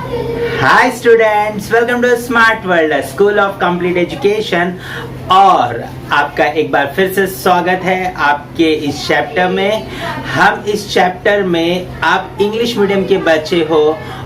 Hi students, welcome to Smart World School of Complete Education. और आपका एक बार फिर से स्वागत है आपके इस चैप्टर में। हम इस चैप्टर में आप इंग्लिश मीडियम के बच्चे हो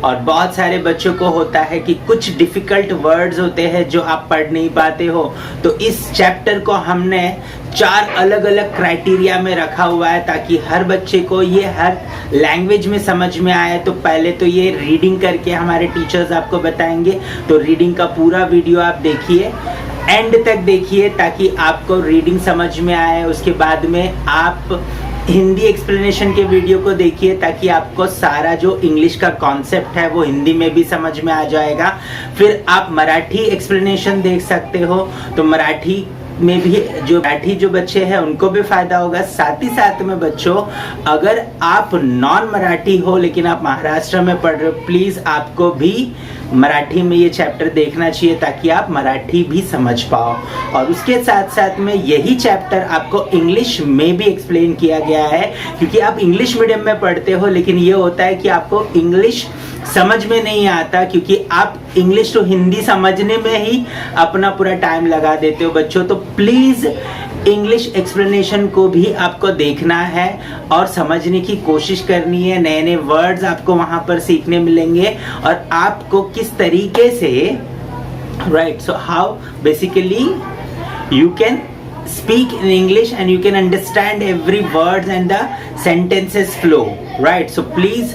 और बहुत सारे बच्चों को होता है कि कुछ डिफिकल्ट वर्ड्स होते हैं जो आप पढ़ नहीं पाते हो। तो इस चैप्टर को हमने 4 अलग अलग क्राइटेरिया में रखा हुआ है ताकि हर बच्चे को ये हर लैंग्वेज में समझ में आए। तो पहले तो ये रीडिंग करके हमारे टीचर्स आपको बताएंगे, तो रीडिंग का पूरा वीडियो आप देखिए, एंड तक देखिए ताकि आपको रीडिंग समझ में आए। उसके बाद में आप हिंदी एक्सप्लेनेशन के वीडियो को देखिए ताकि आपको सारा जो इंग्लिश का कॉन्सेप्ट है वो हिंदी में भी समझ में आ जाएगा। फिर आप मराठी एक्सप्लेनेशन देख सकते हो, तो मराठी में भी जो बच्चे हैं उनको भी फायदा होगा। साथ ही साथ में बच्चों, अगर आप नॉन मराठी हो लेकिन आप महाराष्ट्र में पढ़ रहे हो, प्लीज आपको भी मराठी में ये चैप्टर देखना चाहिए ताकि आप मराठी भी समझ पाओ। और उसके साथ साथ में यही चैप्टर आपको इंग्लिश में भी एक्सप्लेन किया गया है, क्योंकि आप इंग्लिश मीडियम में पढ़ते हो लेकिन ये होता है कि आपको इंग्लिश समझ में नहीं आता, क्योंकि आप इंग्लिश तो हिंदी समझने में ही अपना पूरा टाइम लगा देते हो बच्चों। तो प्लीज इंग्लिश एक्सप्लेनेशन को भी आपको देखना है और समझने की कोशिश करनी है। नए नए वर्ड्स आपको वहां पर सीखने मिलेंगे और आपको किस तरीके से right, so how basically you can speak in English and you can understand every word and the sentences flow, right? So please,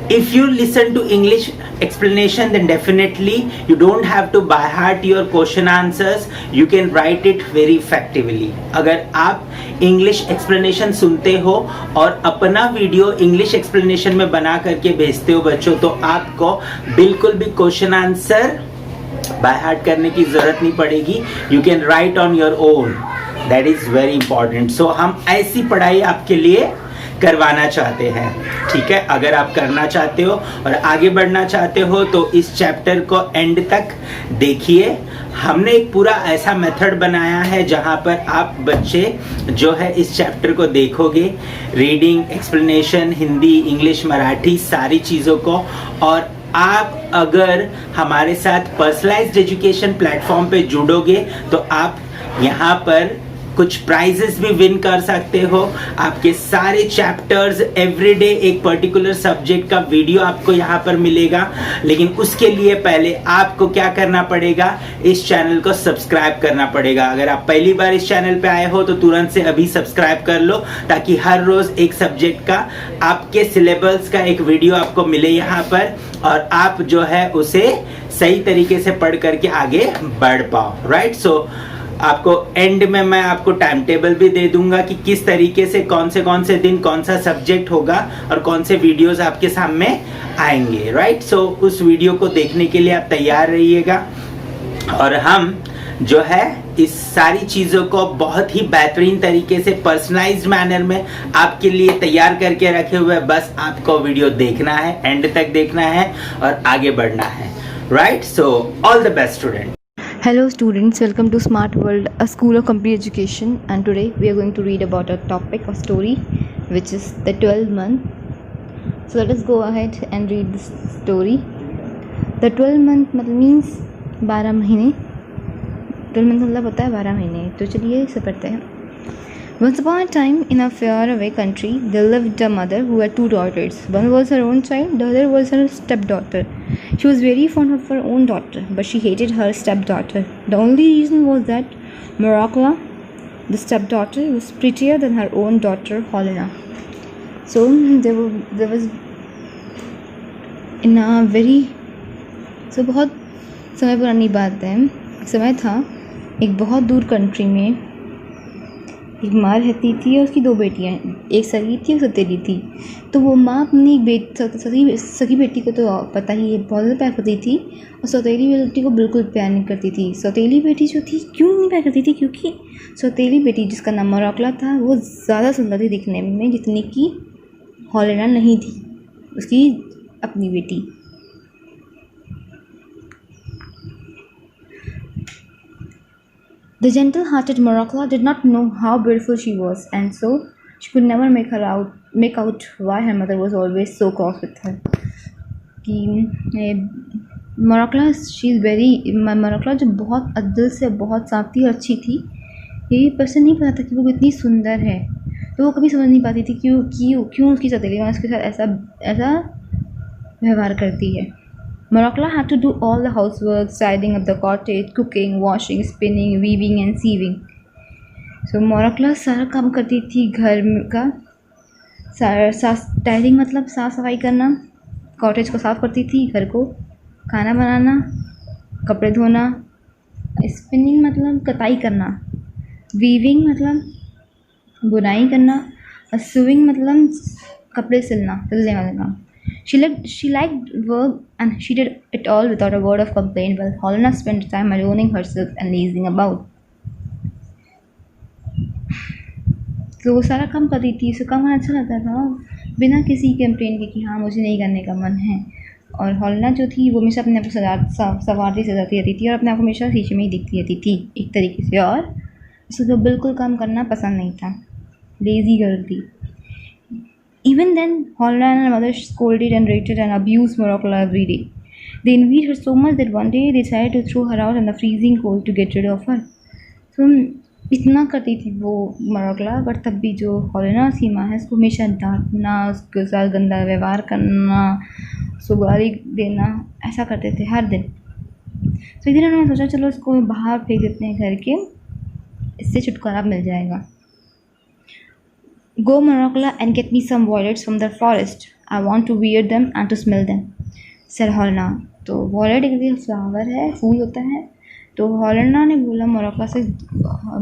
if you listen to English explanation, then definitely you don't have to by heart your question answers, you can write it very effectively. अगर आप English explanation सुनते हो और अपना video English explanation में बना करके भेजते हो बच्चों, तो आपको बिल्कुल भी क्वेश्चन आंसर बाय हार्ट करने की जरूरत नहीं पड़ेगी। You can write on your own, that is very important. So हम ऐसी पढ़ाई आपके लिए करवाना चाहते हैं, ठीक है। अगर आप करना चाहते हो और आगे बढ़ना चाहते हो तो इस चैप्टर को एंड तक देखिए। हमने एक पूरा ऐसा मेथड बनाया है जहां पर आप बच्चे जो है इस चैप्टर को देखोगे, reading, explanation, Hindi, English, Marathi, सारी चीज़ों को। और आप अगर हमारे साथ पर्सनलाइज्ड एजुकेशन प्लेटफॉर्म पे जुड़ोगे तो आप यहाँ पर कुछ प्राइजेस भी विन कर सकते हो। आपके सारे चैप्टर्स एवरीडे एक पर्टिकुलर सब्जेक्ट का वीडियो आपको यहाँ पर मिलेगा। लेकिन उसके लिए पहले आपको क्या करना पड़ेगा, इस चैनल को सब्सक्राइब करना पड़ेगा। अगर आप पहली बार इस चैनल पे आए हो तो तुरंत से अभी सब्सक्राइब कर लो ताकि हर रोज एक सब्जेक्ट का आपके सिलेबस का एक वीडियो आपको मिले यहाँ पर, और आप जो है उसे सही तरीके से पढ़ करके आगे बढ़ पाओ, राइट। सो आपको एंड में मैं आपको टाइम टेबल भी दे दूंगा कि किस तरीके से कौन से दिन कौन सा सब्जेक्ट होगा और कौन से वीडियोस आपके सामने आएंगे, राइट। सो उस वीडियो को देखने के लिए आप तैयार रहिएगा। और हम जो है इस सारी चीज़ों को बहुत ही बेहतरीन तरीके से पर्सनलाइज्ड मैनर में आपके लिए तैयार करके रखे हुए। बस आपको वीडियो देखना है, एंड तक देखना है और आगे बढ़ना है, right. So all the best student. Hello students, welcome to Smart World, a school of complete education, and today we are going to read about a topic, a story, which is the 12th month. So let us go ahead and read this story. The 12th month means 12 महीने। 12 month मतलब होता है 12 महीने। तो चलिए इसे पढ़ते हैं। Once upon a time, in a faraway country, there lived a mother who had 2 daughters. One was her own child, the other was her stepdaughter. She was very fond of her own daughter, but she hated her stepdaughter. The only reason was that Maracla, the stepdaughter, was prettier than her own daughter Helena. So there was in a very बहुत समय पुरानी बात है। समय था एक बहुत दूर कंट्री में एक माँ रहती थी और उसकी 2 बेटियाँ, एक सगी थी, एक सौतेली थी। तो वो माँ अपनी सगी बेटी को तो पता ही है बहुत ज़्यादा प्यार करती थी, और सौतेली बेटी को बिल्कुल प्यार नहीं करती थी। सौतेली बेटी जो थी क्यों नहीं प्यार करती थी, क्योंकि सौतेली बेटी जिसका नाम मराकला था वो ज़्यादा सुंदर थी दिखने में, जितनी कि हेलेना नहीं थी, उसकी अपनी बेटी। The gentle-hearted Maracla did not know how beautiful she was, and so she could never make out why her mother was always so cross with her. कि मोरक्ला शी इज़ वेरी, मोरक्ला जो बहुत अद्दल से बहुत साफ़ी और अच्छी थी, ये पर्सन नहीं पता था कि वो इतनी सुंदर है। तो वो कभी समझ नहीं पाती थी क्यों उसकी सौतेली माँ उसके साथ ऐसा ऐसा व्यवहार करती है। मोरक्ला had to do all the housework, tidying up the cottage, cooking, washing, spinning, weaving and sewing. So मोरक्ला सारा काम करती थी घर का। टायरिंग मतलब साफ़ सफाई करना, कॉटेज को साफ़ करती थी, घर को खाना बनाना, कपड़े धोना, स्पिनिंग मतलब कताई करना, वीविंग मतलब बुनाई करना, और सूइंग मतलब कपड़े सिलने वाला काम। She liked work and she did it all without a word of complaint, while Helena spent time adorning herself and lazing about. तो वो सारा काम करती थी, उसे काम अच्छा लगता था बिना किसी कंप्लेन के कि हाँ मुझे नहीं करने का मन है। और हेलेना जो थी वो हमेशा अपने आप को सवारती सजाती रहती थी और अपने आप को हमेशा शीशे में ही दिखती रहती थी एक तरीके से, और उसे तो बिल्कुल काम करना पसंद नहीं था, लेज़ी गर्ल थी। Even then, Helena and her mother scolded and rated and abused Morakla every day. They envied her so much that one day they decided to throw her out in the freezing cold to get rid of her. So इतना करती थी वो मोरक्ला, but तब भी जो Helena की माँ है उसको हमेशा डांटना, उसके साथ गंदा व्यवहार करना, उसको गाली देना, ऐसा करते थे हर दिन। तो एक दिन उन्होंने सोचा चलो इसको बाहर फेंक देते हैं घर के, इससे छुटकारा मिल जाएगा। Go Morakla and get me some violets from the forest. I want to wear them and to smell them, said Helena. तो वॉलेट एक फ्लावर है, फूल होता है। तो हेलेना ने बोला मोरक्ला से,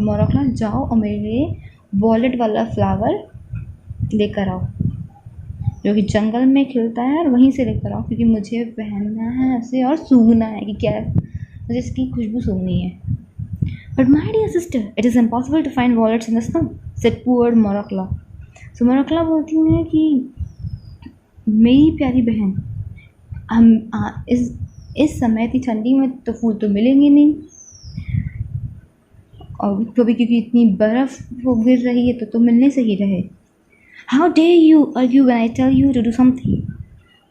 मोरक्ला जाओ और मेरे लिए वॉलेट वाला फ्लावर लेकर आओ जो कि जंगल में खिलता है, और वहीं से लेकर आओ क्योंकि मुझे पहनना है उसे और सूंघना है कि क्या मुझे इसकी खुशबू सूंघनी है। But my dear sister, it is impossible to find violets in the snow, said poor Morakla. So मोरक्ला बोलती है कि मेरी प्यारी बहन, हम इस समय इतनी ठंडी में तो फूल तो मिलेंगे नहीं, और कभी क्योंकि इतनी बर्फ़ वो गिर रही है तो मिलने से ही रहे। How dare you argue when I tell you to do something?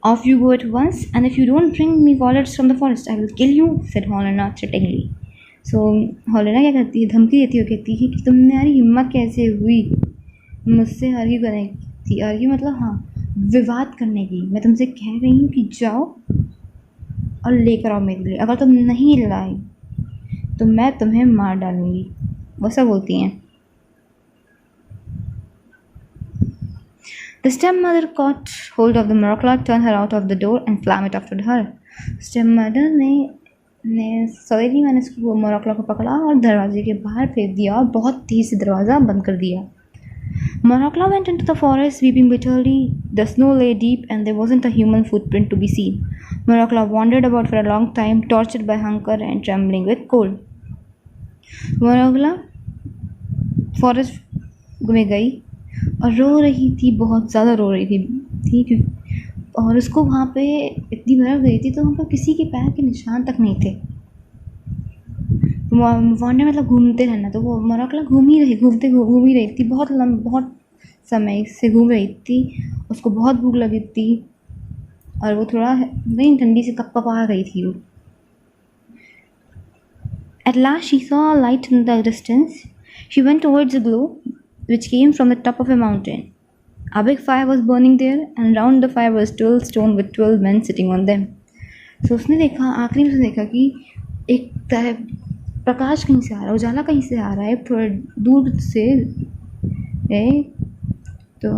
Off you go at once, and if you don't bring me violets from the forest, I will kill you, said Helena threateningly. So Helena क्या करती है, धमकी देती है, कहती है कि तुमने यार हिम्मत कैसे हुई मुझसे आर्ग्यू करने की, आर्ग्यू मतलब हाँ विवाद करने की। मैं तुमसे कह रही हूँ कि जाओ और लेकर आओ मेरे लिए, अगर तुम नहीं लाए तो मैं तुम्हें मार डालूँगी, वो सब बोलती हैं। The stepmother caught hold of the Morakla, turned her out of the door and slammed it after her. Stepmother ने सवेली मैंने उसको मोरक्ला को पकड़ा और दरवाजे के बाहर फेंक दिया और बहुत तेज़ से दरवाज़ा बंद कर दिया। Morakla went into the forest weeping bitterly. The snow lay deep and there wasn't a human footprint to be seen. Morakla wandered about for a long time, tortured by hunger and trembling with cold. मोरक्ला forest में गई और रो रही थी, बहुत ज़्यादा रो रही थी और उसको वहाँ पे इतनी बर्फ़ गई थी तो वहाँ पर किसी के पैर के निशान तक नहीं थे। वांडे मतलब घूमते रहना, तो वो मोरक्ला घूम ही रही थी, बहुत समय से घूम रही थी। उसको बहुत भूख लगी थी और वो थोड़ा नहीं ठंडी से कँपा रही थी वो। At last she saw a light in the distance. She went towards the glow which came from the top of a mountain. A big fire was burning there, and round the fire was 12 stones with 12 men sitting on them. So उसने देखा, आखिरी में उसने देखा कि एक तरह प्रकाश कहीं से आ रहा है, उजाला कहीं से आ रहा है थोड़ा दूर से, तो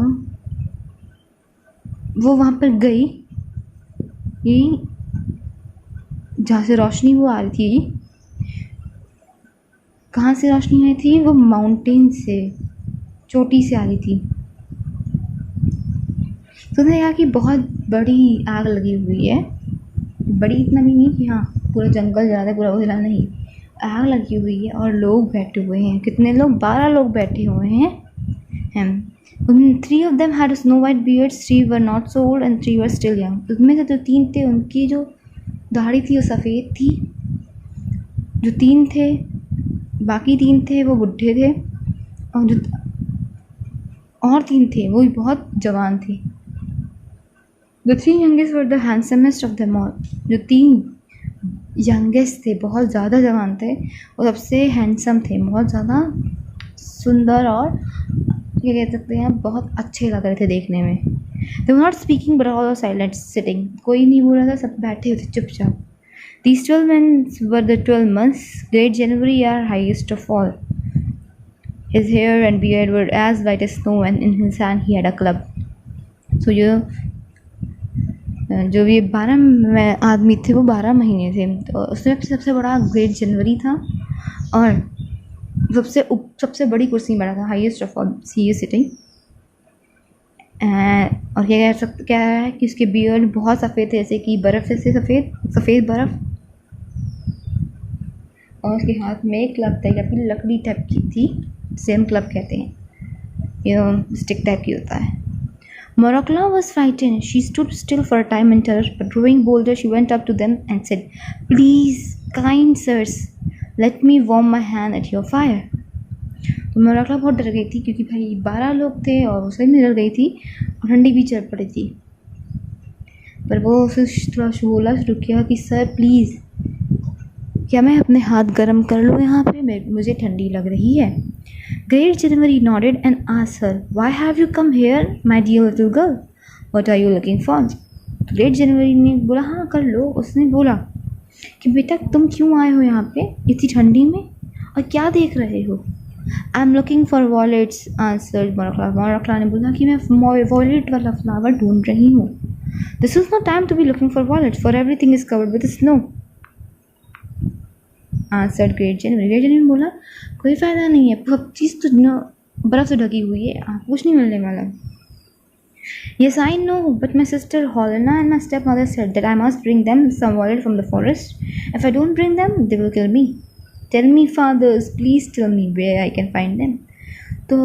वो वहाँ पर गई, जहाँ से रोशनी वो आ रही थी। कहाँ से रोशनी आई थी? वो माउंटेन से, चोटी से आ रही थी। तो उसने कहा कि बहुत बड़ी आग लगी हुई है, बड़ी इतना भी नहीं कि हाँ पूरा जंगल जला है, पूरा वो जला नहीं, आग लगी हुई है और लोग बैठे हुए हैं। कितने लोग? 12 लोग बैठे हुए हैं। 3 of them had snow white beards, 3 were not so old and 3 were still young. उसमें से जो 3 थे उनकी जो दाढ़ी थी वो सफ़ेद थी, जो 3 थे, बाकी 3 थे वो बूढ़े थे, और जो और 3 थे वो भी बहुत जवान थे। The three youngest were the handsomest of them all. जो तीन यंगेस्ट थे, बहुत ज़्यादा जवान थे और सबसे हैंडसम थे, बहुत ज़्यादा सुंदर और क्या कह सकते हैं, बहुत अच्छे लग रहे थे देखने में. They were not speaking but all were silent, sitting. कोई नहीं बोल रहा था, सब बैठे हुए थे चुपचाप. These 12 months were the 12 months. Great January, our highest of all. His hair and beard were as white as snow, and in his hand he had a club. So जो ये 12 आदमी थे वो 12 महीने थे. तो उसमें सबसे बड़ा ग्रेट जनवरी था और सबसे बड़ी कुर्सी में बैठा था, highest of all. He is sitting. और क्या है कि उसके बियर्ड बहुत सफ़ेद थे, जैसे कि बर्फ़ जैसे सफ़ेद बर्फ़. और उसके हाथ में एक क्लब था, या फिर लकड़ी टाइप की थी, सेम क्लब कहते हैं, ये स्टिक टाइप की होता है. Morokla was frightened. She stood still for a time in terror, but growing bolder, she went up to them and said, "Please, kind sirs, let me warm my hand at your fire." तो मोरकला बहुत डर गई थी, क्योंकि भाई 12 लोग थे और उसमें भी डर गई थी और ठंडी भी चढ़ पड़ी थी. पर वो फिर थोड़ा बोला शुरू किया कि सर प्लीज़, क्या मैं अपने हाथ गर्म कर लूँ यहाँ पे, मुझे ठंडी लग रही है. Great January nodded and asked her, "Why have you come here, my dear little girl? What are you looking for?" Great January ने बोला, हाँ कर लो. उसने बोला कि बेटा तुम क्यों आए हो यहाँ पे इतनी ठंडी में और क्या देख रहे हो. "I am looking for violets," answered Morokla. मोरकला ने बोला कि मैं वॉयलेट वाला फ्लावर ढूंढ रही हूँ. "This is no time to be looking for violets, for everything is covered with snow," answered Great January. Great January बोला कोई फ़ायदा नहीं है, सब चीज़ तो बर्फ़ से ढकी हुई है, आपको कुछ नहीं मिलने वाला. "Yes, I know, but my sister Helena and my stepmother said that I must bring them some violet from the forest. If I don't bring them, they will kill me. Tell me, fathers, please tell me where I can find them." तो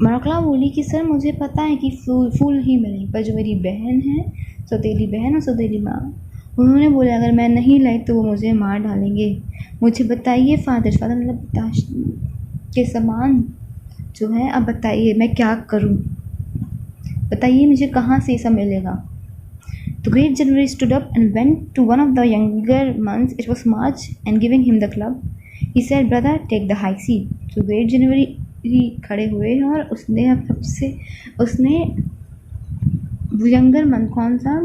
मोरकला बोली कि sir मुझे पता है कि फूल ही मिलेंगे, पर जो मेरी बहन है, सौतेली बहन और सौतेली माँ, उन्होंने बोला अगर मैं नहीं लाई तो वो मुझे मार डालेंगे. मुझे बताइए फादर मतलब पिता के समान जो है, अब बताइए मैं क्या करूं, बताइए मुझे कहाँ से ये सब मिलेगा. तो great January stood up and went to one of the younger months, it was March, and giving him the club he said, "brother take the high seat." तो ग्रेट जनवरी खड़े हुए और उसने यंगर मंथ कौन सा,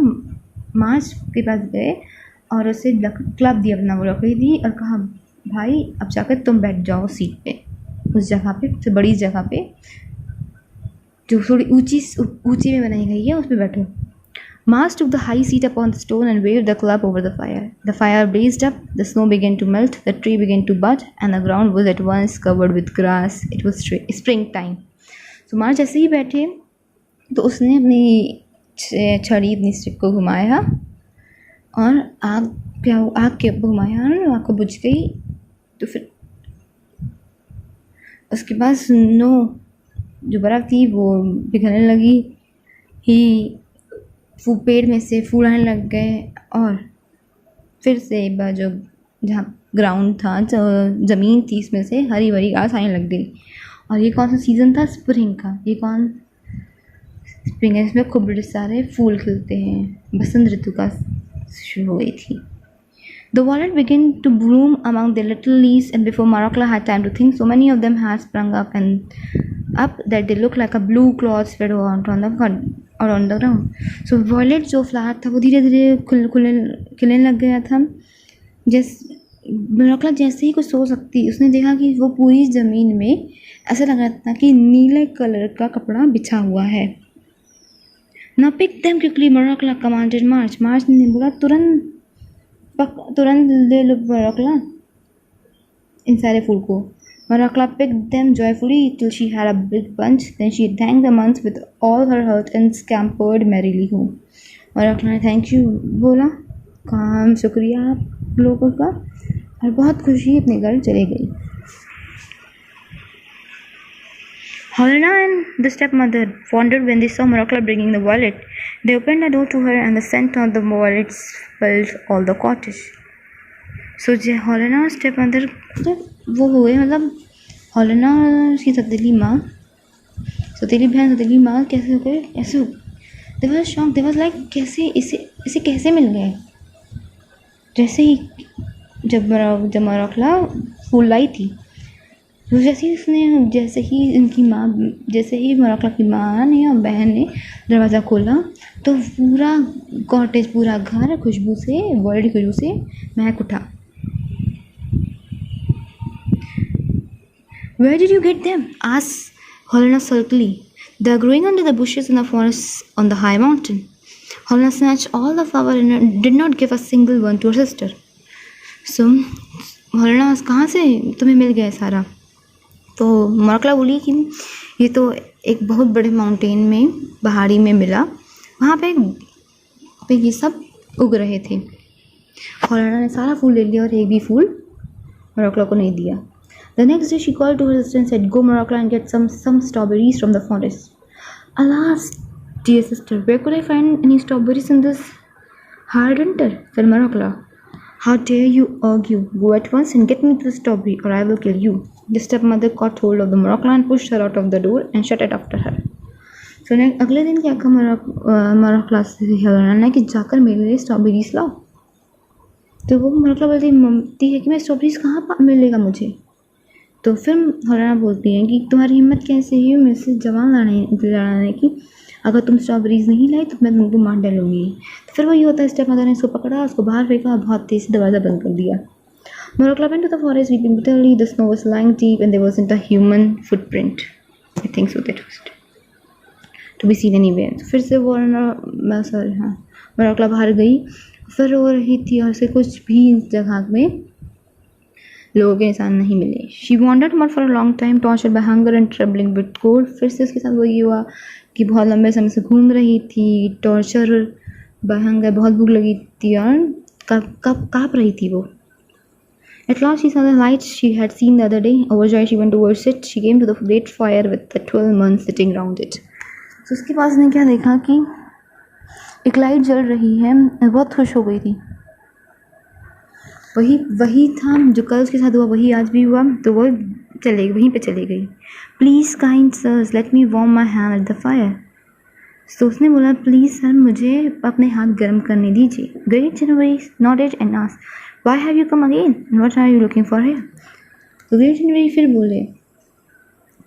मार्च के पास गए और उसे क्लब दिया, अपना वो लकड़ी दी और कहा भाई अब जाकर तुम बैठ जाओ सीट पे, उस जगह पे, सबसे बड़ी जगह पे जो थोड़ी ऊंची में बनाई गई है, उस पर बैठो. Mars took the high seat upon the stone and waved the club over the fire. The fire blazed up, the snow began to melt, the tree began to bud, and the ground was at once covered with grass. It was springtime. So Mars जैसे ही बैठे तो उसने अपनी छड़ी, अपनी stick को घुमाया और आग के घुमाया और आग को बुझ गई. तो फिर उसके बाद स्नो जो बर्फ़ थी वो पिघलने लगी, पेड़ में से फूल आने लग गए और फिर से एक बार जो जहाँ ग्राउंड था, जो ज़मीन थी, इसमें से हरी भरी घास आने लग गई. और ये कौन सा सीज़न था, स्प्रिंग का. स्प्रिंग है, इसमें खूब बड़े सारे फूल खिलते हैं, बसंत ऋतु का शुरू हो गई थी. The violet began to bloom among the little leaves, and before Morokla had time to think, so many of them had sprung up that they looked like a blue cloth spread around the ground. So violet जो flower था वो धीरे धीरे खिलने लग गया था. मोरकला जैसे ही कुछ सो सकती, उसने देखा कि वो पूरी ज़मीन में ऐसा लग रहा था कि नीले कलर का कपड़ा बिछा हुआ है. Now pick them quickly, Morokla commanded March. March ने बोला तुरंत ले लो मोरकला इन सारे फूल को. Morokla picked them joyfully till she had a big bunch. Then she thanked the months with all her heart and scampered merrily home. मोरकला ने thank you बोला, काम शुक्रिया आप लोगों का, और बहुत खुशी अपने घर चले गई. Helena and the stepmother wondered when they saw Morokla bringing the violet. They opened the door to her and the scent of the violets filled all the cottage. So Helena और stepmother वो हुए, मतलब Helena की सौतेली बहन सौतेली माँ कैसे हो गए, ऐसे they was shock, they was like कैसे इसे इसे कैसे मिल गए। जैसे ही जब मरकला फूल लाई थी, तो जैसे ही मरकला की माँ ने और बहन ने दरवाज़ा खोला तो पूरा कॉटेज, पूरा घर खुशबू से, वर्ल्ड खुशबू से महक उठा। Where did you get them? asked Helena sulkily. They are growing under the bushes in the forest on the high mountain. Helena snatched all the flowers and did not give a single one to her sister. So, Helena, कहाँ से तुम्हें मिल गया सारा? तो मरकला बोली कि ये तो एक बहुत बड़े माउंटेन में, पहाड़ी में मिला, वहाँ पे ये सब उग रहे थे। हेलेना ने सारा फूल ले लिया और एक भी फूल मरकला को नहीं दिया। The next day she called to her sister and said, "Go, Marokla, and get some strawberries from the forest." "Alas, dear sister, where could I find any strawberries in this hard winter?" said Marokla. "How dare you argue? Go at once and get me the strawberry, or I will kill you." The stepmother caught hold of the Marokla and pushed her out of the door and shut it after her. So अगले दिन क्या कहा मरकला से Helena ने कि जाकर मेरे लिए स्ट्रॉबेरीज लाओ। तो वो मरकला बोलती है कि मैं स्ट्रॉबेरीज कहाँ मिलेगा मुझे। तो फिर हेलेना बोलती है कि तुम्हारी हिम्मत कैसे हुई मेरे से जवान लड़ाने की, अगर तुम स्ट्रॉबेरीज नहीं लाई तो मैं तुमको मार डालूंगी। तो फिर वही होता है, स्टेप मदर ने उसको पकड़ा, उसको बाहर फेंका और बहुत तेज से दरवाज़ा बंद कर दिया। Marokla went to the forest weeping bitterly. The snow was lying deep and there wasn't a human footprint. I think so that was to be seen anywhere. तो फिर से वो मरकला बाहर गई, फिर रो रही थी और उसे कुछ भी इस जगह में लोगों के निशान नहीं मिले। She wandered more for a long time, tortured by hunger and trembling with cold. फिर से उसके साथ वही हुआ कि बहुत लंबे समय से घूम रही थी, टॉर्चर बाय हंगर, बहुत भूख लगी थी और काँप रही थी वो। At last she saw the light she had seen the other day. Overjoyed she went towards it. She came to the great fire with the 12 months sitting round it. So उसके पास ने क्या देखा कि एक लाइट जल रही है, बहुत खुश हो गई थी। वही था जो कल उसके साथ हुआ, वही आज भी हुआ, तो वो वहीं पे चली गई। "Please kind sirs, let me warm my hand at the fire." तो उसने बोला, प्लीज़ सर मुझे अपने हाथ गर्म करने दीजिए। Great January nodded and asked, "Why have you come again? And what are you looking for here?" तो ग्रेट जनवरी फिर बोले,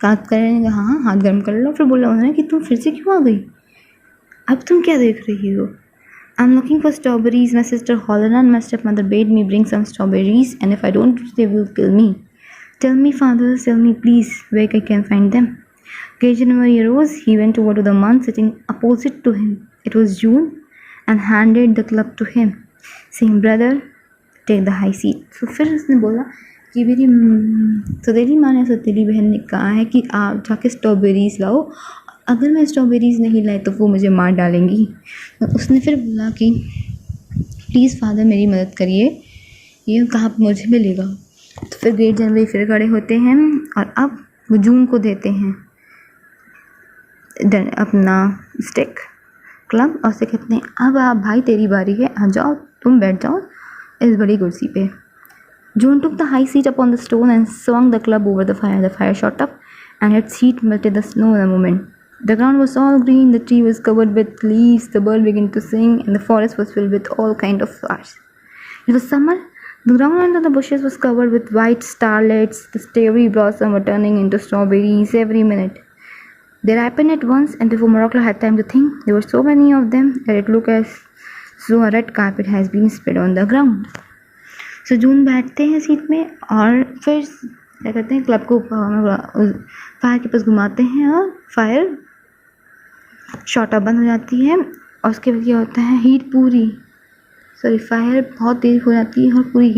बात करने का, हाँ हाथ गर्म कर लो। फिर बोला उन्होंने कि तुम फिर से क्यों आ गई, अब तुम क्या देख रही हो? "I'm looking for strawberries. My sister Helena and my stepmother bade me bring some strawberries, and if I don't, they will kill me. Tell me, father, tell me please, where I can find them." Great January arose. He went over to the monk sitting opposite to him. It was June, and handed the club to him, saying, "Brother, take the high seat." तो फिर उसने बोला कि मेरी सौतेली माँ ने, सौतेली बहन ने कहा है कि आप जाके स्ट्रॉबेरीज़ लाओ, अगर मैं स्ट्रॉबेरीज़ नहीं लाई तो वो मुझे मार डालेंगी। तो उसने फिर बोला कि प्लीज़ फादर मेरी मदद करिए, ये कहाँ मुझे मिलेगा। तो फिर ग्रेट जनवरी फिर खड़े होते हैं और अब वो जून को देते हैं अपना स्टिक क्लब और से कहते हैं, अब आप भाई तेरी बारी है, आ जाओ, तुम बैठ जाओ इस बड़ी कुर्सी पे। June took the high seat upon the stone and swung the club over the fire. The fire shot up, and its heat melted the snow in a moment. The ground was all green, the tree was covered with leaves, the bird began to sing, and the forest was filled with all kinds of flowers. It was summer. The ground under the bushes was covered with white starlets. The starry blossoms were turning into strawberries every minute. They ripened at once, and before Marokla had time to think, there were so many of them that it looked as though a red carpet has been spread on the ground. So जून बैठते हैं seat में और फिर क्या करते हैं, club को fire के पास घुमाते हैं और फायर शॉट अप बंद हो जाती है। और उसके बाद क्या होता है, फायर बहुत तेज़ हो जाती है और पूरी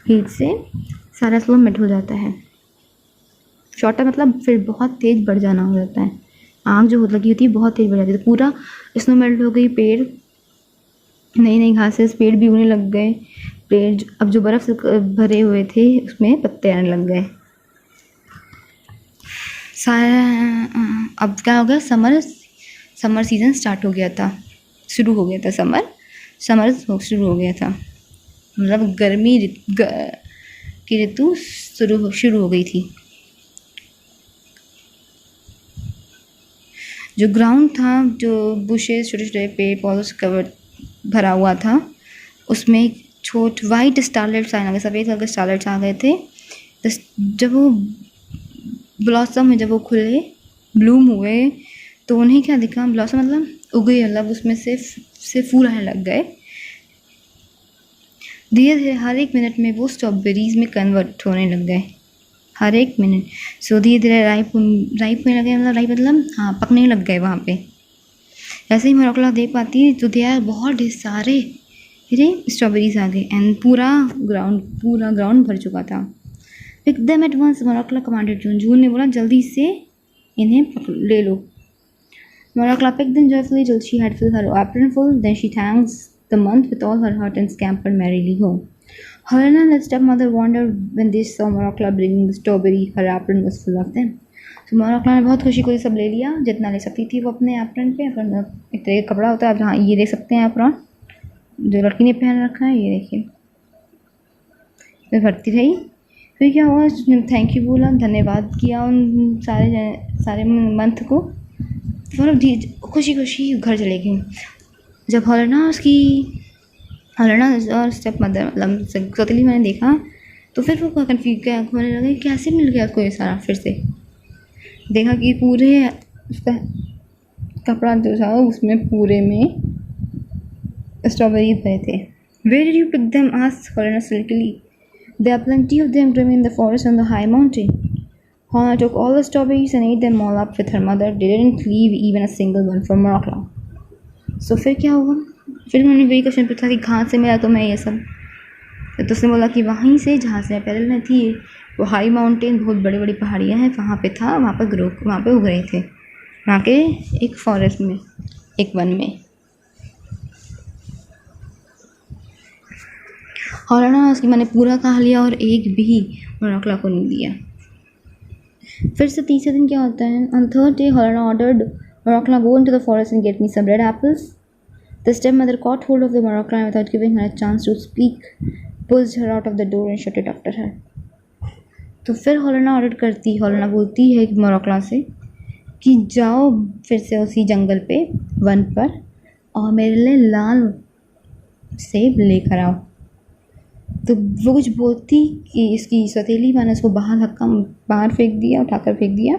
हीट से सारा स्लो मेल्ट हो जाता है। शॉट अप मतलब फिर बहुत तेज़ बढ़ जाना हो जाता है, आग जो लगी होती है बहुत तेज़ बढ़ जाती है। तो पूरा स्नो मेल्ट हो गई, पेड़, नई घासें, पेड़ भी उगने लग गए, पेड़ अब जो बर्फ़ से भरे हुए थे उसमें पत्ते आने लग गए। सारा अब क्या हो गया, समर सीज़न स्टार्ट हो गया था, शुरू हो गया था, समर शुरू हो गया था, मतलब गर्मी की ऋतु शुरू हो गई थी। जो ग्राउंड था, जो बुशेस, छोटे छोटे पेड़ पौधों से कवर भरा हुआ था, उसमें वाइट स्टारलेट्स आने लगे, सफ़ेद कलर के स्टारलेट्स आ गए थे। जब वो ब्लॉसम में जब वो खुले, ब्लूम हुए, तो उन्हें क्या दिखा, ब्लॉसम मतलब उगे, मतलब उसमें से फूल आने लग गए। धीरे धीरे हर एक मिनट में वो स्ट्रॉबेरीज में कन्वर्ट होने लग गए, हर एक मिनट। सो धीरे धीरे राइप होने लगे, मतलब राइप मतलब हाँ, पकने लग गए वहाँ पे। ऐसे ही मोरोक्ला देख पाती तो देर बहुत ढेर सारे स्ट्रॉबेरीज आ गए एंड पूरा ग्राउंड भर चुका था। पिक देम एट वंस, मोरोक्ला कमांडेड जून ने बोला जल्दी से इन्हें ले लो। मोरोक्ला picked them joyfully till she had filled her apron full. Then she thanks the month with all her heart and scampered merrily home. Helena and the stepmother wondered when they saw Morakla bringing the strawberry. Her apron was full of them. तो मोरक्ला ने बहुत खुशी को सब ले लिया, जितना ले सकती थी वो अपने एप्रन पे। अपन एक तरह का कपड़ा होता है, अब हाँ ये देख सकते हैं एप्रन जो लड़की ने पहन रखा है, ये देखिए। फिर भरती रही, फिर क्या हुआ, उसने थैंक यू बोला, धन्यवाद किया उन सारे मंथ को। फिर खुशी खुशी घर चले गई। जब हेलेना और स्टेप मदर मतलब सौतेली मैंने देखा तो फिर वो कन्फ्यूज होने लगे, कैसे मिल गया उसको ये सारा। फिर से देखा कि पूरे उसका कपड़ा जो था उसमें पूरे में स्ट्रॉबेरी भरे थे। Where did you pick them? asked Helena silkily. There are plenty of them growing in the forest on the high mountain. Helena took all the strawberries and ate them all up with her mother. They didn't leave even a single one for Morakla. So फिर क्या हुआ, फिर उन्होंने वही question पूछा कि कहाँ से मिला तुम्हें ये सब। तो उसने बोला कि वहीं से जहाँ से पहले में थी, वो हाई माउंटेन, बहुत बड़ी बड़ी पहाड़ियाँ हैं, वहाँ पे था, वहाँ पे उग रहे थे, वहाँ के एक फॉरेस्ट में, एक वन में। हेलेना उसकी मैंने पूरा खा लिया और एक भी मोरक्ला को नहीं दिया। फिर से तीसरे दिन क्या होता है, on third day Helena ordered Morakla go into the forest and get me some red apples. The stepmother caught hold of the Morakla and without giving her a chance to speak, pushed her out of the door and shut it after her. तो फिर Helena बोलती है मोरक्ला से कि जाओ फिर से उसी जंगल पे, वन पर, और मेरे लिए लाल सेब लेकर आओ। तो वो कुछ बोलती कि इसकी सौतेली माँ ने उसको बाहर फेंक दिया, उठाकर फेंक दिया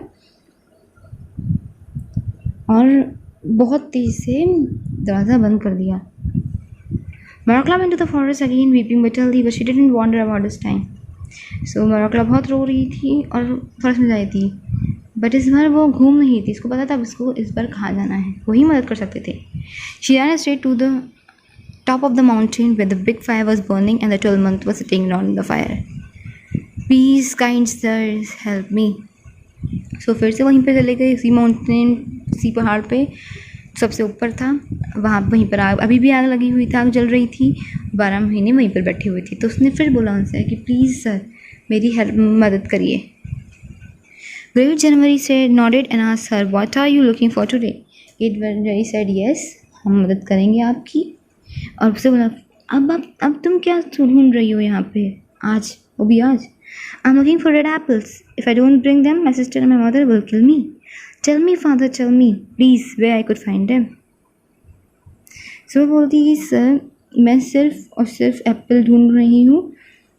और बहुत तेज से दरवाज़ा बंद कर दिया। मोरक्ला went to the forest again weeping bitterly, but she didn't wander about this time. So मोरक्ला बहुत रो रही थी और फॉरेस्ट में जा रही थी, बट इस बार वो घूम नहीं थी, इसको पता था उसको इस बार कहाँ जाना है, वही मदद कर सकते थे। She ran straight to the top of the mountain where the big fire was burning and the 12 month was sitting around the fire. Please kind sirs help me. So फिर से वहीं पे चले गए, उसी माउंटेन, उसी पहाड़ पे सबसे ऊपर था, वहीं पर अभी भी आग लगी हुई थी, आग जल रही थी, 12 महीने वहीं पर बैठी हुई थी। तो उसने फिर बोला उनसे कि प्लीज़ सर मेरी मदद करिए। Great January said, nodded and asked her, what are you looking for today? Great January said, yes, हम मदद करेंगे आपकी। और उससे बोला अब तुम क्या ढूंढ रही हो यहाँ पे आज, वो भी आज। I'm looking for red apples. If I don't bring them, my sister and my mother will kill me. Tell me, father, tell me, please, where I could find them. So बोलती है सर मैं सिर्फ और सिर्फ Apple ढूंढ रही हूँ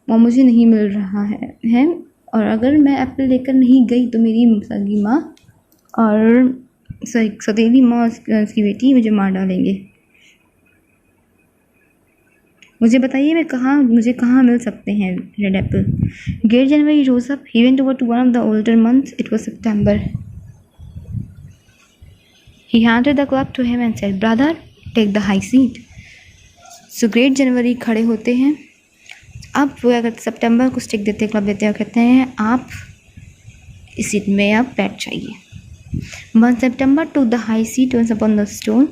और मुझे नहीं मिल रहा है और अगर मैं एप्पल लेकर नहीं गई तो मेरी सगी माँ और सौतेली माँ उसकी बेटी मुझे मार डालेंगे। मुझे बताइए मुझे कहाँ मिल सकते हैं red Apple. Great January rose up. He went over to one of the older months. It was September. He handed the club to him and said, brother, take the high seat. So Great January खड़े होते हैं। अब वो अगर सितंबर को stick देते, club देते हैं और कहते हैं आप इस सीट में आप बैठ जाइए। Month September took the high seat once upon the stone.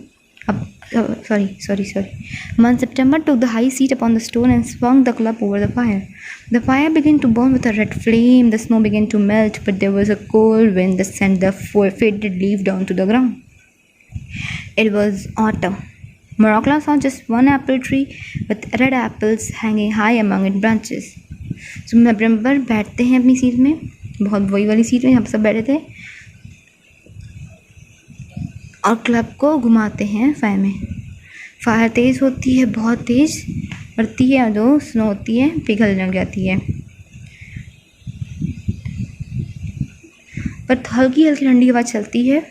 Month September took the high seat upon the stone and swung the club over the fire. The fire began to burn with a red flame. The snow began to melt, but there was a cold wind that sent the faded leaf down to the ground. It was autumn. Morakla saw just one apple tree with red apples hanging high among its branches. So नवंबर बैठते हैं अपनी seat में, बहुत वही वाली seat में हम सब बैठे थे। और क्लब को घुमाते हैं फायर में। फायर तेज़ होती है, बहुत तेज़ बढ़ती है, और जो स्नो होती है पिघल लग जाती है। पर हल्की हल्की ठंडी हवा चलती है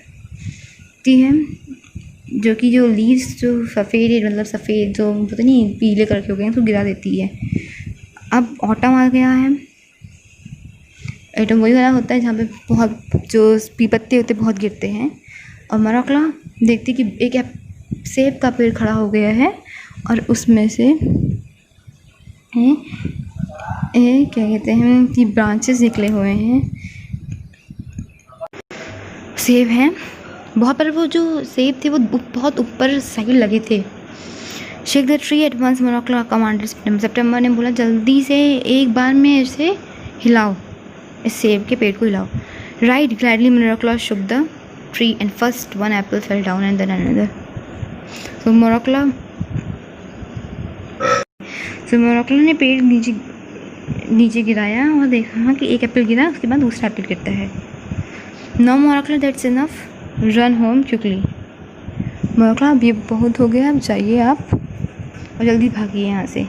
जो कि जो लीव्स जो सफ़ेद, मतलब सफ़ेद जो पता नहीं पीले कलर के हो गए हैं, तो गिरा देती है। अब ऑटम आ गया है। ऑटम वही वाला होता है जहाँ पे बहुत जो पत्ते होते हैं बहुत गिरते हैं। और मरोक्ला देखती कि एक सेब का पेड़ खड़ा हो गया है और उसमें से क्या कहते हैं कि ब्रांचेस निकले हुए हैं, सेब हैं बहुत, पर वो जो सेब थे वो बहुत ऊपर साइड लगे थे। Shake the tree at once, मोनोक्ला कमांडर सितंबर ने बोला जल्दी से एक बार में इसे हिलाओ, इस सेब के पेड़ को हिलाओ। राइट ग्लैडली मोनोक्ला shook the tree and first one apple fell down and then another. तो मोनोक्ला ने पेड़ नीचे गिराया और देखा कि एक एप्पल गिरा, उसके बाद दूसरा एप्पल गिरता है। नो मोनोक्ला that's enough, run home quickly. मोनोक्ला अब ये बहुत हो गया, अब जाइए आप और जल्दी भागिए यहाँ से।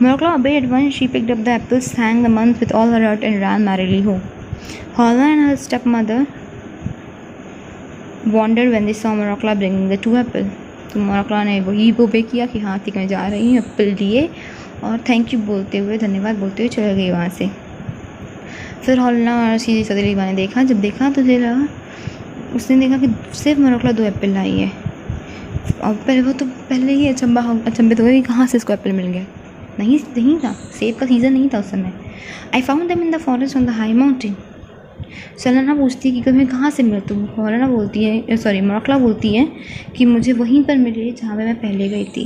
मोनोक्ला obeyed at once. She picked up the apples, thanked the month with all her heart, and ran merrily home. Holla and her stepmother wondered when they saw Monocle bringing the 2 apples. तो मोनोक्ला ने वही ओबे किया कि हाँ ठीक मैं जा रही हूँ, एप्पल लिए और थैंक यू बोलते हुए, धन्यवाद बोलते हुए चले गई वहाँ से। फिर हॉलना और सीधी सदरीबा ने देखा, जब देखा तो उसने देखा कि सिर्फ मोनोक्ला 2 एप्पल लाई है। और पहले ही अचंभित हो गई कहाँ से इसको एप्पल मिल गया। नहीं था, सेब का सीज़न नहीं था उस समय। I found them in the forest on the high mountain. सलाना पूछती है कि तुम्हें कहाँ से मिले, तुम हॉलना बोलती है, सॉरी मोनोक्ला बोलती है कि मुझे वहीं पर मिले जहाँ पे मैं पहले गई थी।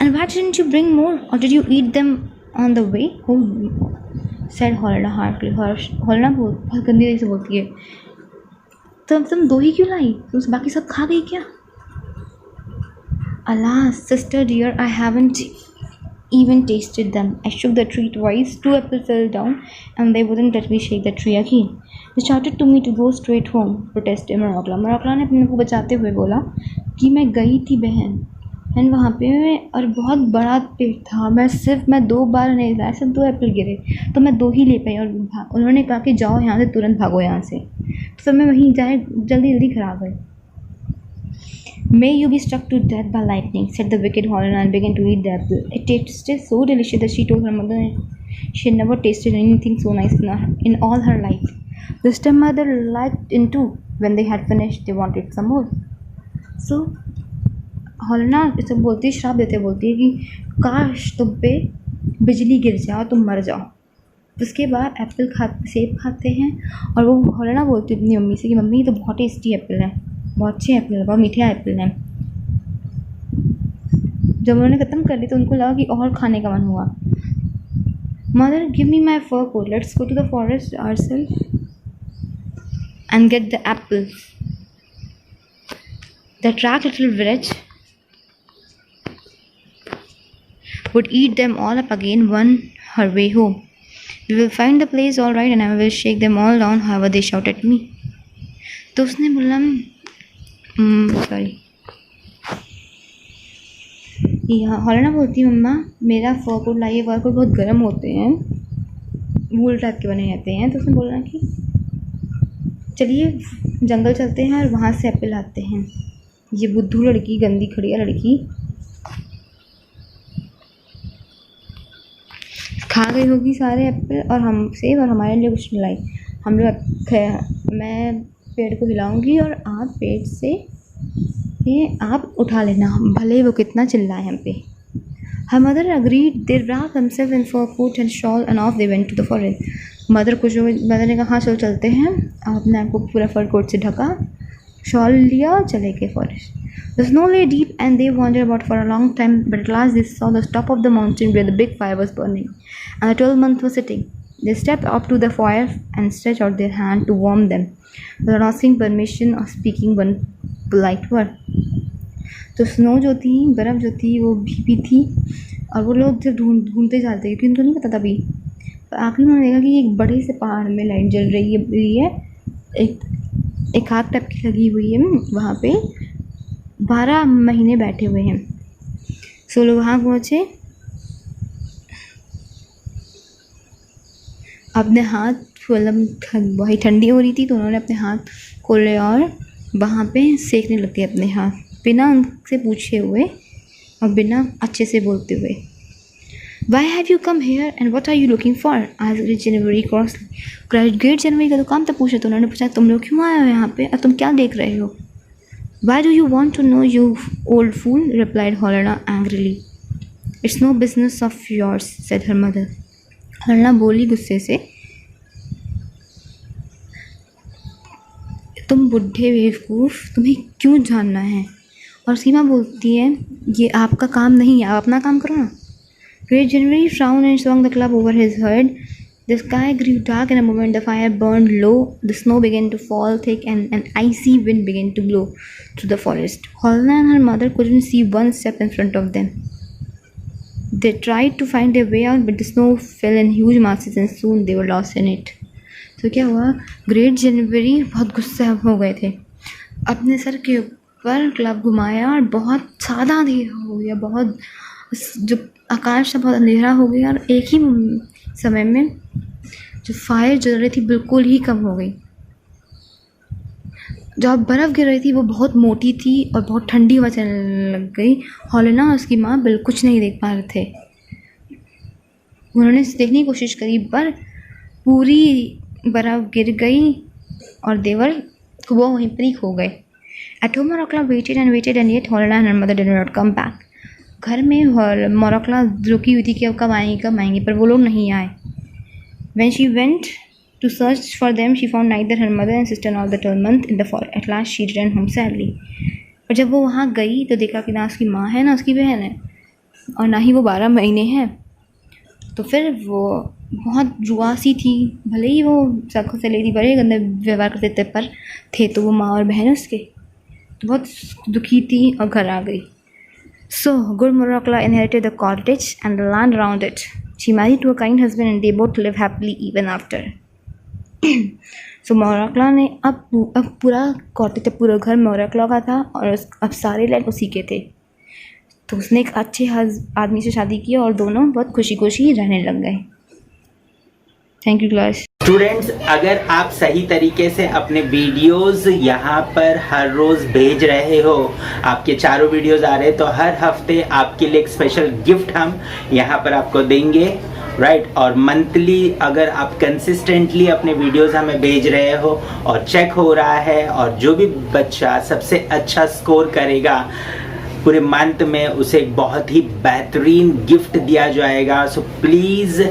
And why didn't you bring more or did you eat them on the way, said हॉलना हार्टली। हॉलना बहुत गंदी तरीके से बोलती है, तुम 2 ही क्यों लाई, तुम बाकी सब खा गई क्या? Alas, sister dear, I haven't even tasted them. I shook the tree twice, 2 apples fell down, and they wouldn't let me shake the tree again. They shouted to me to go straight home, protested Monocle. मोनोक्ला ने अपने को बचाते हुए बोला कि मैं गई थी बहन वहाँ पे, और बहुत बड़ा पेड़ था, मैं 2 बार नहीं लाया, सिर्फ 2 एप्पल गिरे तो मैं 2 ही ले पाई। और उन्होंने कहा कि जाओ यहाँ से, तुरंत भागो यहाँ से। तो फिर मैं वहीं जाए जल्दी घर आ गई। May you be struck to death by lightning, said the wicked Holona and began to eat the apple. It tasted so delicious that she told her mother she had never tasted anything so nice in all her life. The stepmother liked it too. When they had finished, they wanted some more. So, Holona इसे बोलती है, श्राप देते बोलती है कि काश तुम पे बिजली गिर जाओ, तुम मर जाओ। उसके बाद सेब खाते हैं और वो हॉलना बोलती है अपनी मम्मी से कि मम्मी ये तो बहुत टेस्टी एप्पल है, बहुत अच्छे एप्पल है, बहुत मीठे एप्पल हैं। जब उन्होंने ख़त्म कर ली तो उनको लगा कि और खाने का मन हुआ। Mother give me my fur coat, let's go to the forest ourself and get the apple. The track little village would eat them all up again on her way home. We will find the place all right and I will shake them all down however they shout at me. तो उसने बोला हॉलना बोलती है मम्मा मेरा fur coat लाइए, fur coat बहुत गर्म होते हैं, वूल टाइप के बने रहते हैं। तो उसने बोला कि चलिए जंगल चलते हैं और वहाँ से एप्पल लाते हैं। ये बुद्धू लड़की, गंदी खड़िया लड़की खा गई होगी सारे एप्पल और हमारे लिए कुछ नहीं लाई। मैं पेड़ को हिलाऊंगी और आप पेड़ से आप उठा लेना, भले वो कितना चिल्लाए हम पे। Her mother agreed. They wrapped themselves in fur coat and shawl and off they went to the forest. Mother ने कहा हाँ चलो चलते हैं। अपने आप को पूरा फर कोट से ढका, शॉल लिया, चले गए forest. The snow lay deep and they wandered about for a long time, but at last they saw the top of the mountain where the big fire was burning and the 12th month was sitting. They stepped up to the fire and stretched out their hand to warm them without asking permission or speaking one polite word. तो snow जो थी, बर्फ़ जो थी वो भीगी थी और वो लोग जब ढूंढते जाते क्योंकि उनको नहीं पता था अभी। आखिर में उन्होंने देखा कि एक बड़े से पहाड़ में लाइट जल रही है। एक एक आग टपकी लगी हुई है वहाँ पे, 12 महीने बैठे हुए हैं। सो लोग वहाँ पहुँचे, अपने हाथ, मतलब वही ठंडी हो रही थी तो उन्होंने अपने हाथ खोले और वहाँ पे सेकने लग गए अपने हाथ, बिना उनसे पूछे हुए और बिना अच्छे से बोलते हुए। Why have you come here and what are you looking for? आज ग्रेट जनवरी ग्रेट जनवरी का तो काम था पूछा, तो उन्होंने पूछा तुम लोग क्यों आए हो यहाँ पे और तुम क्या देख रहे हो? Why do you want to know, you old fool? replied Helena angrily. It's no business of yours, said her mother. Helena बोली गुस्से से, तुम बुढ़े बेवकूफ़, तुम्हें क्यों जानना है? और सीमा बोलती है ये आपका काम नहीं है, आप अपना काम करो ना। Great January frowned and swung the club over his head. The sky grew dark in a moment, the fire burned low, the snow began to fall thick and an icy wind began to blow through the forest. Helena and her mother couldn't see one step in front of them. They tried to find their way out, but the snow fell in huge masses and soon they were lost in it. तो क्या हुआ, great जनवरी बहुत गुस्सा हो गए थे, अपने sir के ऊपर क्लब घुमाया और बहुत ज़्यादा अंधेरा हो गया, बहुत जो आकाश से बहुत अंधेरा हो गया और एक ही समय में जो फायर जल रही थी बिल्कुल ही कम हो गई। जो बर्फ़ गिर रही थी वो बहुत मोटी थी और बहुत ठंडी हवा चलने लग गई। हेलेना और उसकी माँ बिल्कुल कुछ नहीं देख पा रहे थे। उन्होंने देखने की कोशिश करी पर पूरी बर्फ़ गिर गई और देवर वो वहीं पर ही खो गए। At home, Morokla waited and waited and yet Helena and her mother did not come back. घर में मोरोक्ला रुकी हुई थी कि अब कब आएंगे, पर वो लोग नहीं आए। When she went to search for them, she found neither her mother and sister nor the 12 month in the forest. At last, she returned home sadly. पर जब वो वहाँ गई तो देखा कि ना उसकी माँ है ना उसकी बहन है और ना ही वो 12 महीने हैं। तो फिर वो बहुत रुआसी थी, भले ही वो सबको से लेती बड़े गंदे व्यवहार करते थे पर थे तो वो माँ और बहन उसके, तो बहुत दुखी थी और घर आ गई। So, good Morokla inherited the cottage and the land around it. She married to a kind husband and they both live happily even after. So, मोरोक्ला ने अब पूरा कॉटेज, पूरा घर मोरोक्ला का था और अब सारे लैंड उसी के थे। तो उसने एक अच्छे आदमी से शादी की और दोनों बहुत खुशी खुशी रहने लग गए। Thank you class. स्टूडेंट्स, अगर आप सही तरीके से अपने वीडियोस यहाँ पर हर रोज भेज रहे हो, आपके चारों वीडियोस आ रहे हैं, तो हर हफ्ते आपके लिए एक स्पेशल गिफ्ट हम यहाँ पर आपको देंगे, राइट। और मंथली अगर आप कंसिस्टेंटली अपने वीडियोस हमें भेज रहे हो और चेक हो रहा है और जो भी बच्चा सबसे अच्छा स्कोर करेगा पूरे मंथ में उसे एक बहुत ही बेहतरीन गिफ्ट दिया जाएगा। सो प्लीज़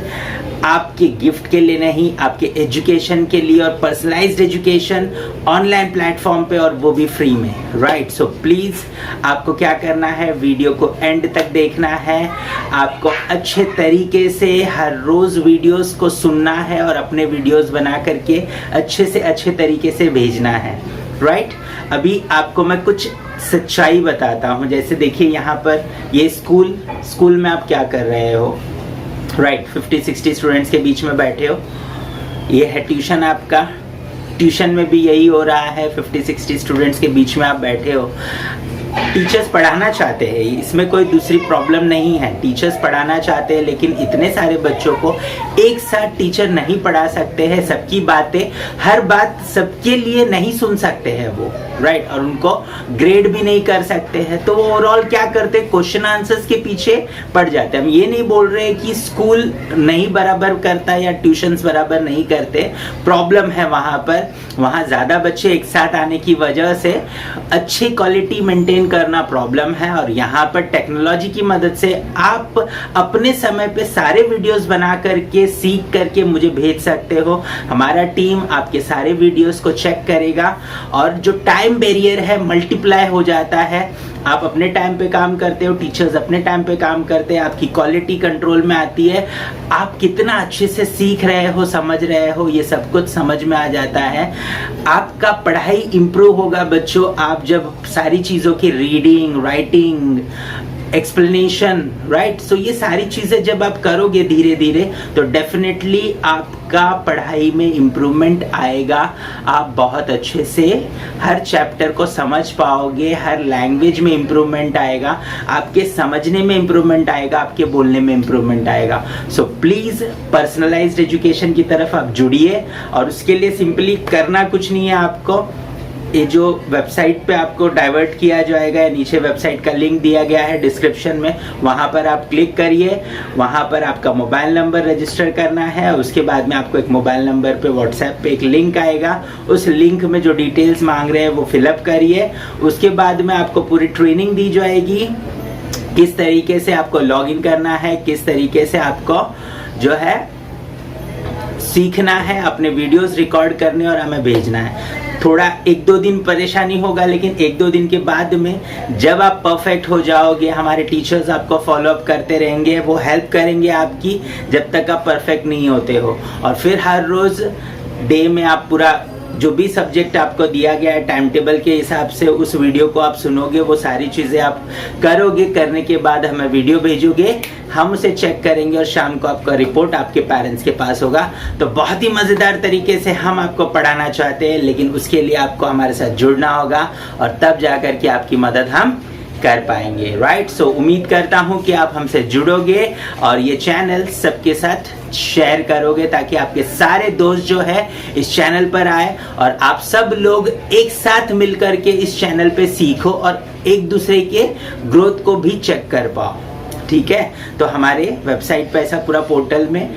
आपके गिफ्ट के लिए नहीं, आपके एजुकेशन के लिए और पर्सनलाइज्ड एजुकेशन ऑनलाइन प्लेटफॉर्म पे और वो भी फ्री में, राइट। सो प्लीज़ आपको क्या करना है, वीडियो को एंड तक देखना है, आपको अच्छे तरीके से हर रोज़ वीडियोस को सुनना है और अपने वीडियोस बना करके अच्छे से अच्छे तरीके से भेजना है, राइट। अभी आपको मैं कुछ सच्चाई बताता हूँ। जैसे देखिए यहाँ पर ये स्कूल में आप क्या कर रहे हो, राइट। 50-60 स्टूडेंट्स के बीच में बैठे हो। ये है ट्यूशन आपका, ट्यूशन में भी यही हो रहा है, 50-60 स्टूडेंट्स के बीच में आप बैठे हो। टीचर्स पढ़ाना चाहते हैं, इसमें कोई दूसरी प्रॉब्लम नहीं है, टीचर्स पढ़ाना चाहते हैं, लेकिन इतने सारे बच्चों को एक साथ टीचर नहीं पढ़ा सकते हैं। सबकी बातें, हर बात सबके लिए नहीं सुन सकते हैं वो, राइट। और उनको ग्रेड भी नहीं कर सकते हैं, तो वो ओवरऑल क्या करते हैं, क्वेश्चन आंसर्स के पीछे पड़ जाते हैं। हम ये नहीं बोल रहे कि स्कूल नहीं बराबर करता या ट्यूशन्स बराबर नहीं करते, प्रॉब्लम है वहाँ पर, वहाँ ज़्यादा बच्चे एक साथ आने की वजह से अच्छी क्वालिटी मेंटेन करना प्रॉब्लम है। और यहाँ पर टेक्नोलॉजी की मदद से आप अपने समय पे सारे वीडियोस बना करके सीख करके मुझे भेज सकते हो। हमारा टीम आपके सारे वीडियोस को चेक करेगा और जो टाइम बैरियर है मल्टीप्लाई हो जाता है। आप अपने टाइम पे काम करते हो, टीचर्स अपने टाइम पे काम करते हैं, आपकी क्वालिटी कंट्रोल में आती है, आप कितना अच्छे से सीख रहे हो, समझ रहे हो, ये सब कुछ समझ में आ जाता है। आपका पढ़ाई इंप्रूव होगा बच्चों, आप जब सारी चीज़ों की रीडिंग, राइटिंग, एक्सप्लेनेशन, राइट। सो ये सारी चीज़ें जब आप करोगे धीरे धीरे तो डेफिनेटली आपका पढ़ाई में इम्प्रूवमेंट आएगा। आप बहुत अच्छे से हर चैप्टर को समझ पाओगे, हर लैंग्वेज में इम्प्रूवमेंट आएगा, आपके समझने में इम्प्रूवमेंट आएगा, आपके बोलने में इम्प्रूवमेंट आएगा। सो प्लीज़ पर्सनलाइज्ड एजुकेशन की तरफ आप जुड़िए, और उसके लिए सिंपली करना कुछ नहीं है आपको। ये जो वेबसाइट पे आपको डाइवर्ट किया जाएगा, या नीचे वेबसाइट का लिंक दिया गया है डिस्क्रिप्शन में, वहाँ पर आप क्लिक करिए। वहाँ पर आपका मोबाइल नंबर रजिस्टर करना है, और उसके बाद में आपको एक मोबाइल नंबर पे व्हाट्सएप पे एक लिंक आएगा। उस लिंक में जो डिटेल्स मांग रहे हैं वो फिलअप करिए। उसके बाद में आपको पूरी ट्रेनिंग दी जाएगी, किस तरीके से आपको लॉगिन करना है, किस तरीके से आपको जो है सीखना है, अपने वीडियोस रिकॉर्ड करने और हमें भेजना है। थोड़ा 1-2 दिन परेशानी होगा, लेकिन 1-2 दिन के बाद में जब आप परफेक्ट हो जाओगे, हमारे टीचर्स आपको फॉलो अप करते रहेंगे, वो हेल्प करेंगे आपकी जब तक आप परफेक्ट नहीं होते हो। और फिर हर रोज़ डे में आप पूरा जो भी सब्जेक्ट आपको दिया गया है टाइम टेबल के हिसाब से उस वीडियो को आप सुनोगे, वो सारी चीज़ें आप करोगे। करने के बाद हमें वीडियो भेजोगे, हम उसे चेक करेंगे, और शाम को आपका रिपोर्ट आपके पेरेंट्स के पास होगा। तो बहुत ही मज़ेदार तरीके से हम आपको पढ़ाना चाहते हैं, लेकिन उसके लिए आपको हमारे साथ जुड़ना होगा, और तब जा कर के आपकी मदद हम कर पाएंगे, राइट। सो उम्मीद करता हूं कि आप हमसे जुड़ोगे और ये चैनल सबके साथ शेयर करोगे, ताकि आपके सारे दोस्त जो है इस चैनल पर आए, और आप सब लोग एक साथ मिलकर के इस चैनल पे सीखो, और एक दूसरे के ग्रोथ को भी चेक कर पाओ, ठीक है। तो हमारे वेबसाइट पे ऐसा पूरा पोर्टल में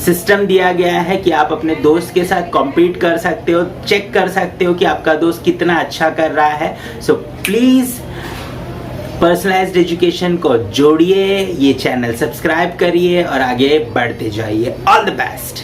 सिस्टम दिया गया है कि आप अपने दोस्त के साथ कॉम्पीट कर सकते हो, चेक कर सकते हो कि आपका दोस्त कितना अच्छा कर रहा है। सो प्लीज़ पर्सनलाइज्ड एजुकेशन को जोड़िए, ये चैनल सब्सक्राइब करिए और आगे बढ़ते जाइए। All the best.